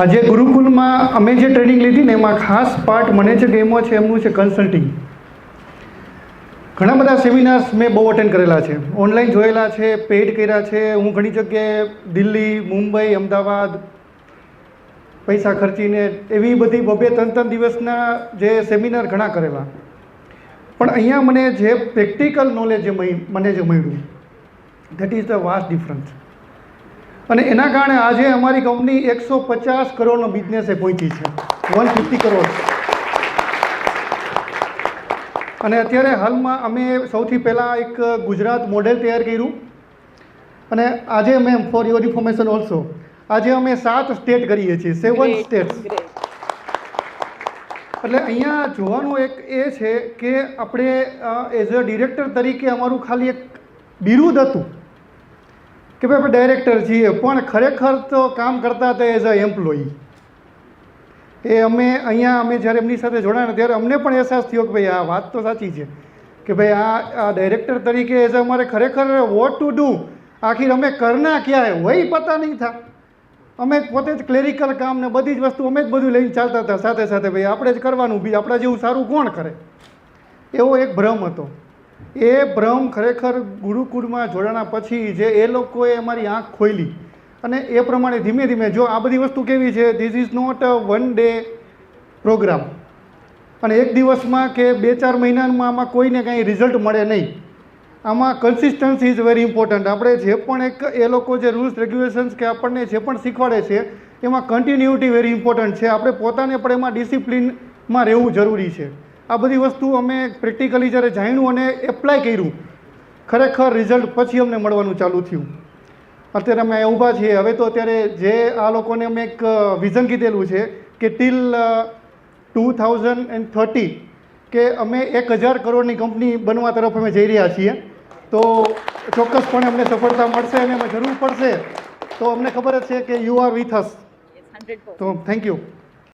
આજે ગુરુકુલમાં અમે જે ટ્રેનિંગ લીધી ને એમાં ખાસ પાર્ટ મને જે ગમ્યો છે એમનું છે કન્સલ્ટિંગ. ઘણા બધા સેમિનાર્સ મેં બહુ અટેન્ડ કરેલા છે, ઓનલાઈન જોયેલા છે, પેઇડ કર્યા છે. હું ઘણી જગ્યાએ દિલ્હી, મુંબઈ, અમદાવાદ પૈસા ખર્ચીને એવી બધી 2-3 દિવસના જે સેમિનાર ઘણા કરેલા. પણ અહીંયા મને જે પ્રેક્ટિકલ નોલેજ મને જે મળ્યું, that is the vast difference. અને એના કારણે આજે અમારી કંપની 150 કરોડનો બિઝનેસે પહોંચી છે, 150 કરોડ. અને અત્યારે હાલમાં અમે સૌથી પહેલાં એક ગુજરાત મોડેલ તૈયાર કર્યું. અને આજે ma'am for your information also, આજે અમે 7 સ્ટેટ કરીએ છીએ, 7 સ્ટેટ્સ. એટલે અહીંયા જોવાનું એક એ છે કે આપણે એઝ અ ડિરેક્ટર તરીકે અમારું ખાલી એક બિરુદ હતું કે ભાઈ આપણે ડાયરેક્ટર છીએ, પણ ખરેખર તો કામ કરતા હતા એઝ અ એમ્પ્લોયી. એ અમે જ્યારે એમની સાથે જોડાયા ત્યારે અમને પણ અહેસાસ થયો કે ભાઈ આ વાત તો સાચી છે કે ભાઈ આ ડાયરેક્ટર તરીકે એઝ અમારે ખરેખર વોટ ટુ ડુ, આખિર અમે કરના ક્યાં હે વહી પતા નહીં થા. અમે પોતે જ ક્લેરિકલ કામ ને બધી જ વસ્તુ અમે જ બધું લઈને ચાલતા હતા સાથે સાથે. ભાઈ આપણે જ કરવાનું, બી આપણા જેવું સારું કોણ કરે, એવો એક ભ્રમ હતો. એ ભ્રમ ખરેખર ગુરુકુળમાં જોડાણા પછી જે એ લોકોએ અમારી આંખ ખોલી અને એ પ્રમાણે ધીમે ધીમે જો આ બધી વસ્તુ કેવી છે, this is not a 1 day program. અને એક દિવસમાં કે 2-4 મહિનામાં આમાં કોઈને કાંઈ રિઝલ્ટ મળે નહીં. આમાં કન્સિસ્ટન્સી ઇઝ વેરી ઇમ્પોર્ટન્ટ. આપણે જે પણ એ લોકો જે રૂલ્સ રેગ્યુલેશન્સ કે આપણને જે પણ શીખવાડે છે એમાં કન્ટિન્યુટી વેરી ઇમ્પોર્ટન્ટ છે. આપણે પોતાને પણ એમાં ડિસિપ્લિનમાં રહેવું જરૂરી છે. આ બધી વસ્તુ અમે પ્રેક્ટિકલી જ્યારે જાણ્યું અને એપ્લાય કર્યું, ખરેખર રિઝલ્ટ પછી અમને મળવાનું ચાલુ થયું. અત્યારે અમે ઊભા છીએ. હવે તો અત્યારે જે આ લોકોને અમે એક વિઝન કીધેલું છે કે ટિલ 2030 કે અમે 1000 કરોડની કંપની બનવા તરફ અમે જઈ રહ્યા છીએ. તો ચોક્કસપણે અમને સફળતા મળશે અને અમે જરૂર પડશે તો અમને ખબર જ છે કે યુ આર વિથ અસ. તો થેન્ક યુ.